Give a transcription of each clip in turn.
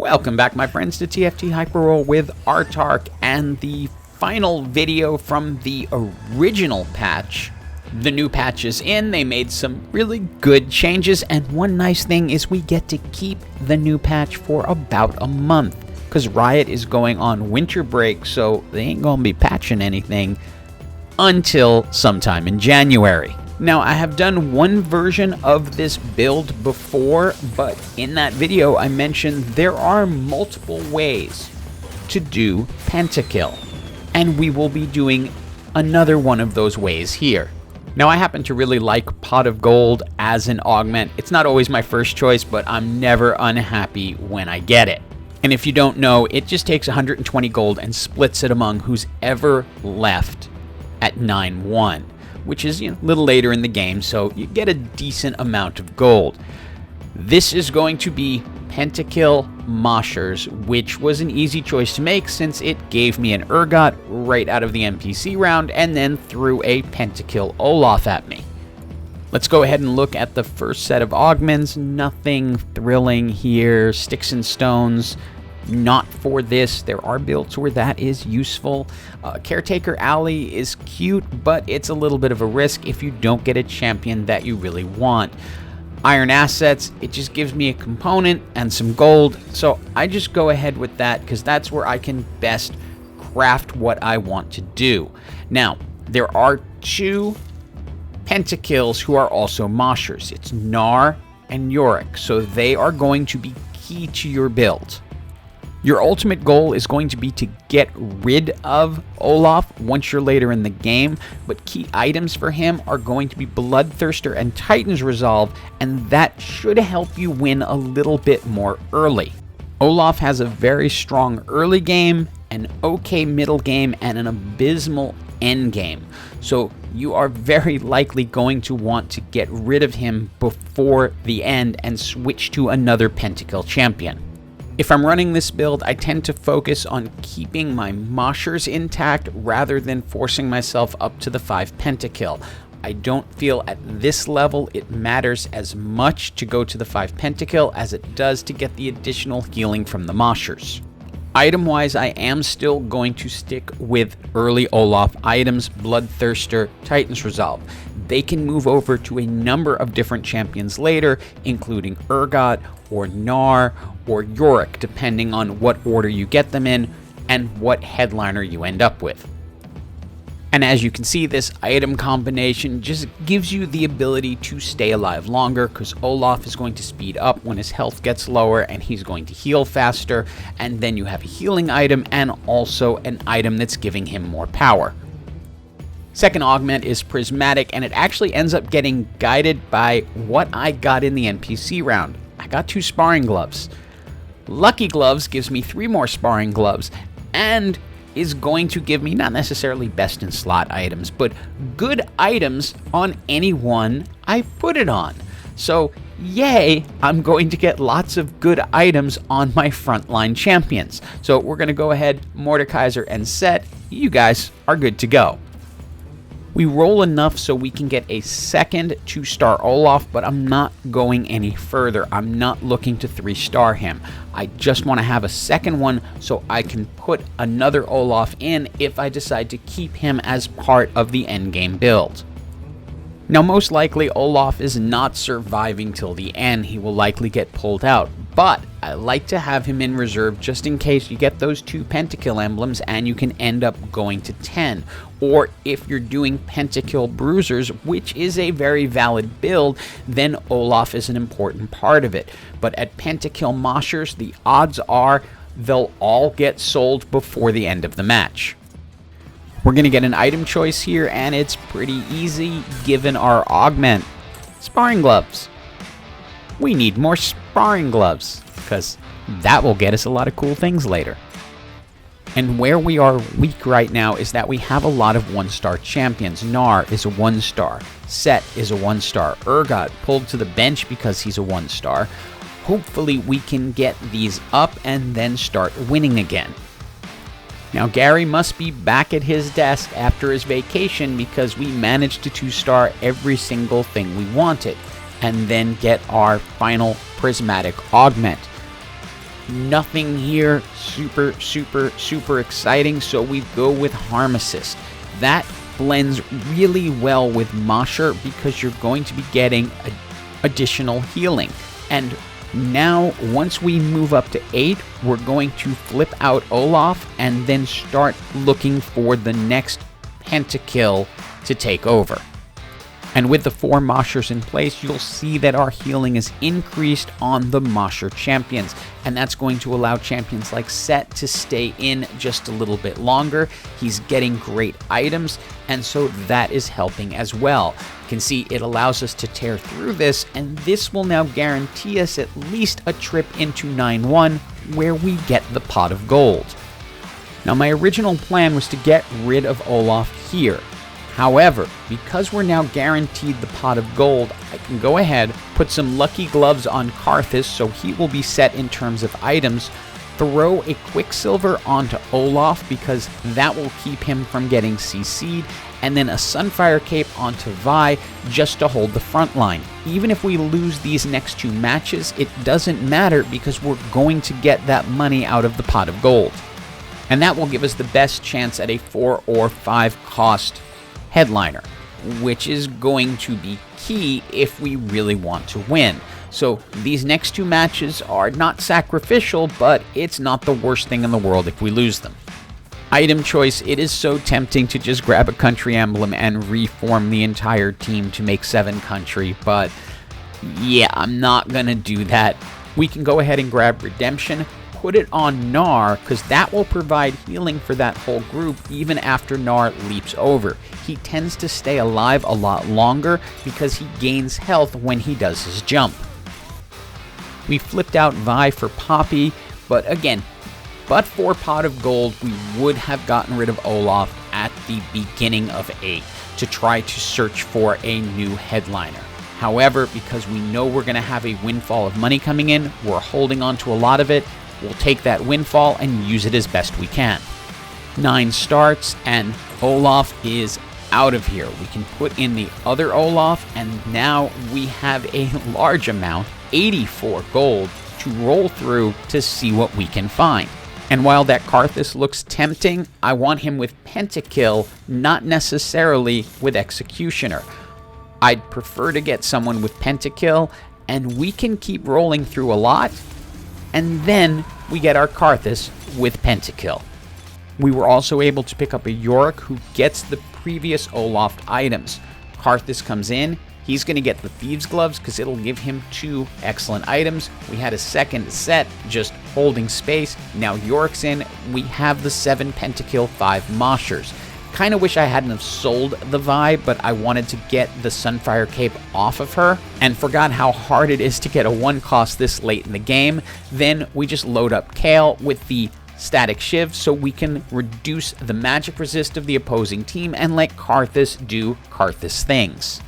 Welcome back, my friends, to TFT Hyper Roll with Autarch and the final video from the original patch. The new patch is in. They made some really good changes, and one nice thing is we get to keep the new patch for about a month because Riot is going on winter break, so they ain't gonna be patching anything until sometime in January. Now, I have done one version of this build before, but in that video I mentioned there are multiple ways to do Pentakill, and we will be doing another one of those ways here. Now, I happen to really like Pot of Gold as an augment. It's not always my first choice, but I'm never unhappy when I get it. And if you don't know, it just takes 120 gold and splits it among who's ever left at 9-1. Which is a little later in the game, so you get a decent amount of gold. This is going to be Pentakill Moshers, which was an easy choice to make since it gave me an Urgot right out of the NPC round and then threw a Pentakill Olaf at me. Let's go ahead and look at the first set of augments. Nothing thrilling here. Sticks and stones. Not for this. There are builds where that is useful. Caretaker Alley is cute, but it's a little bit of a risk if you don't get a champion that you really want. Iron Assets, it just gives me a component and some gold, so I just go ahead with that because that's where I can best craft what I want to do. Now, there are two Pentakills who are also Moshers. It's Gnar and Autarch, so they are going to be key to your build. Your ultimate goal is going to be to get rid of Olaf once you're later in the game, but key items for him are going to be Bloodthirster and Titans Resolve, and that should help you win a little bit more early. Olaf has a very strong early game, an okay middle game, and an abysmal end game, so you are very likely going to want to get rid of him before the end and switch to another Pentakill Champion. If I'm running this build, I tend to focus on keeping my Moshers intact rather than forcing myself up to the 5 Pentakill. I don't feel at this level it matters as much to go to the 5 Pentakill as it does to get the additional healing from the Moshers. Item-wise, I am still going to stick with early Olaf items, Bloodthirster, Titans Resolve. They can move over to a number of different champions later, including Urgot, or Gnar, or Autarch, depending on what order you get them in and what headliner you end up with. And as you can see, this item combination just gives you the ability to stay alive longer because Olaf is going to speed up when his health gets lower and he's going to heal faster, and then you have a healing item and also an item that's giving him more power. Second augment is Prismatic, and it actually ends up getting guided by what I got in the NPC round. I got 2 sparring gloves. Lucky Gloves gives me 3 more sparring gloves and is going to give me not necessarily best in slot items, but good items on anyone I put it on. So yay, I'm going to get lots of good items on my frontline champions. So we're going to go ahead, Mordekaiser and Set. You guys are good to go. We roll enough so we can get a second 2-star Olaf, but I'm not going any further. I'm not looking to 3-star him. I just want to have a second one so I can put another Olaf in if I decide to keep him as part of the endgame build. Now, most likely Olaf is not surviving till the end. He will likely get pulled out, but I like to have him in reserve just in case you get those 2 Pentakill emblems and you can end up going to 10. Or if you're doing Pentakill Bruisers, which is a very valid build, then Olaf is an important part of it. But at Pentakill Moshers, the odds are they'll all get sold before the end of the match. We're going to get an item choice here, and it's pretty easy given our augment. Sparring Gloves. We need more sparring gloves, because that will get us a lot of cool things later. And where we are weak right now is that we have a lot of 1-star champions. Gnar is a 1-star. Set is a 1-star. Urgot pulled to the bench because he's a 1-star. Hopefully we can get these up and then start winning again. Now, Gary must be back at his desk after his vacation because we managed to 2-star every single thing we wanted and then get our final prismatic augment. Nothing here super exciting, so we go with Harm Assist. That blends really well with Mosher because you're going to be getting additional healing. And now, once we move up to 8, we're going to flip out Olaf and then start looking for the next Pentakill to take over. And with the 4 Moshers in place, you'll see that our healing is increased on the Mosher champions. And that's going to allow champions like Set to stay in just a little bit longer. He's getting great items, and so that is helping as well. You can see it allows us to tear through this, and this will now guarantee us at least a trip into 9-1, where we get the pot of gold. Now, my original plan was to get rid of Olaf here. However, because we're now guaranteed the pot of gold, I can go ahead, put some lucky gloves on Karthus so he will be set in terms of items, throw a Quicksilver onto Olaf because that will keep him from getting CC'd, and then a Sunfire Cape onto Vi just to hold the front line. Even if we lose these next 2 matches, it doesn't matter because we're going to get that money out of the pot of gold. And that will give us the best chance at a 4 or 5 cost headliner, which is going to be key if we really want to win. So these next 2 matches are not sacrificial, but it's not the worst thing in the world if we lose them. Item choice, it is so tempting to just grab a country emblem and reform the entire team to make 7 country, but yeah, I'm not gonna do that. We can go ahead and grab Redemption, put it on Gnar, because that will provide healing for that whole group even after Gnar leaps over. He tends to stay alive a lot longer because he gains health when he does his jump. We flipped out Vi for Poppy, but again, but for pot of gold, we would have gotten rid of Olaf at the beginning of 8 to try to search for a new headliner. However, because we know we're going to have a windfall of money coming in, we're holding on to a lot of it. We'll take that windfall and use it as best we can. 9 starts, and Olaf is out of here. We can put in the other Olaf, and now we have a large amount, 84 gold, to roll through to see what we can find. And while that Karthus looks tempting, I want him with Pentakill, not necessarily with Executioner. I'd prefer to get someone with Pentakill, and we can keep rolling through a lot, and then we get our Karthus with Pentakill. We were also able to pick up a Autarch who gets the previous Olaf items. Karthus comes in, he's going to get the Thieves' Gloves because it'll give him 2 excellent items. We had a second set just holding space. Now Autarch's in, we have the 7 Pentakill 5 Moshers. Kind of wish I hadn't have sold the Vi, but I wanted to get the Sunfire Cape off of her and forgot how hard it is to get a 1 cost this late in the game. Then we just load up Kale with the Static Shiv so we can reduce the magic resist of the opposing team and let Karthus do Karthus things.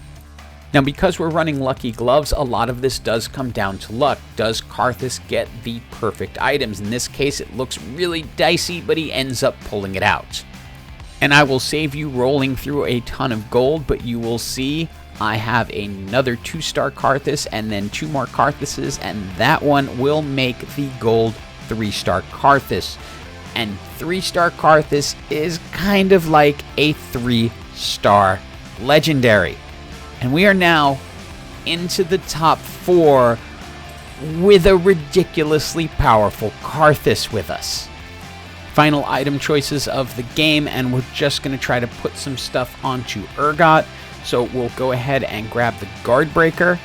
Now, because we're running lucky gloves, a lot of this does come down to luck. Does Karthus get the perfect items? In this case, it looks really dicey, but he ends up pulling it out. And I will save you rolling through a ton of gold, but you will see I have another 2-star Karthus and then 2 more Karthuses, and that one will make the gold 3-star Karthus. And 3-star Karthus is kind of like a 3-star legendary. And we are now into the top 4 with a ridiculously powerful Karthus with us. Final item choices of the game, and we're just going to try to put some stuff onto Urgot. So we'll go ahead and grab the Guard Breaker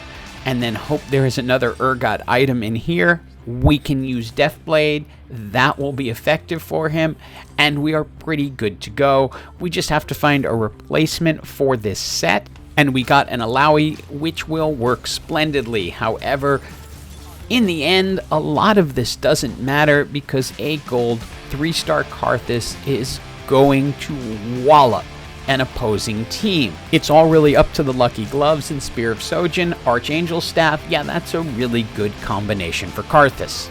and then hope there is another Urgot item in here. We can use Deathblade, that will be effective for him, and we are pretty good to go. We just have to find a replacement for this set, and we got an Alawi, which will work splendidly. However, in the end, a lot of this doesn't matter because a gold 3-star Karthus is going to wallop an opposing team. It's all really up to the Lucky Gloves and Spear of Sojin, Archangel Staff. Yeah, that's a really good combination for Karthus.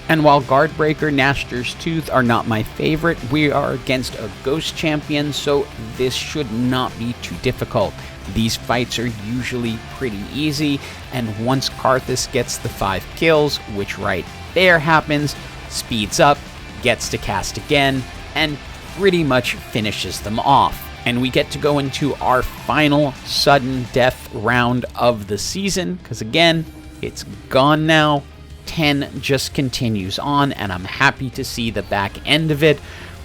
And while Guardbreaker, Nashter's Tooth are not my favorite, we are against a Ghost Champion, so this should not be too difficult. These fights are usually pretty easy, and once Karthus gets the 5 kills, which right there happens, speeds up, gets to cast again, and pretty much finishes them off. And we get to go into our final sudden death round of the season, because again, it's gone now. 10 just continues on, and I'm happy to see the back end of it,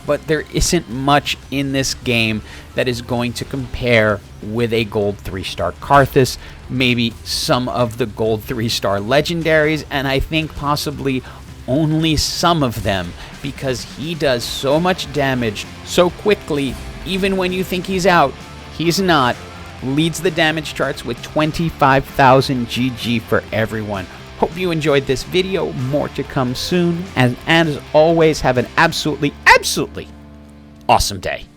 but there isn't much in this game that is going to compare with a gold 3-star Karthus, maybe some of the gold 3-star legendaries, and I think possibly only some of them, because he does so much damage so quickly. Even when you think he's out, he's not. Leads the damage charts with 25,000 GG for everyone. Hope you enjoyed this video. More to come soon. And as always, have an absolutely awesome day.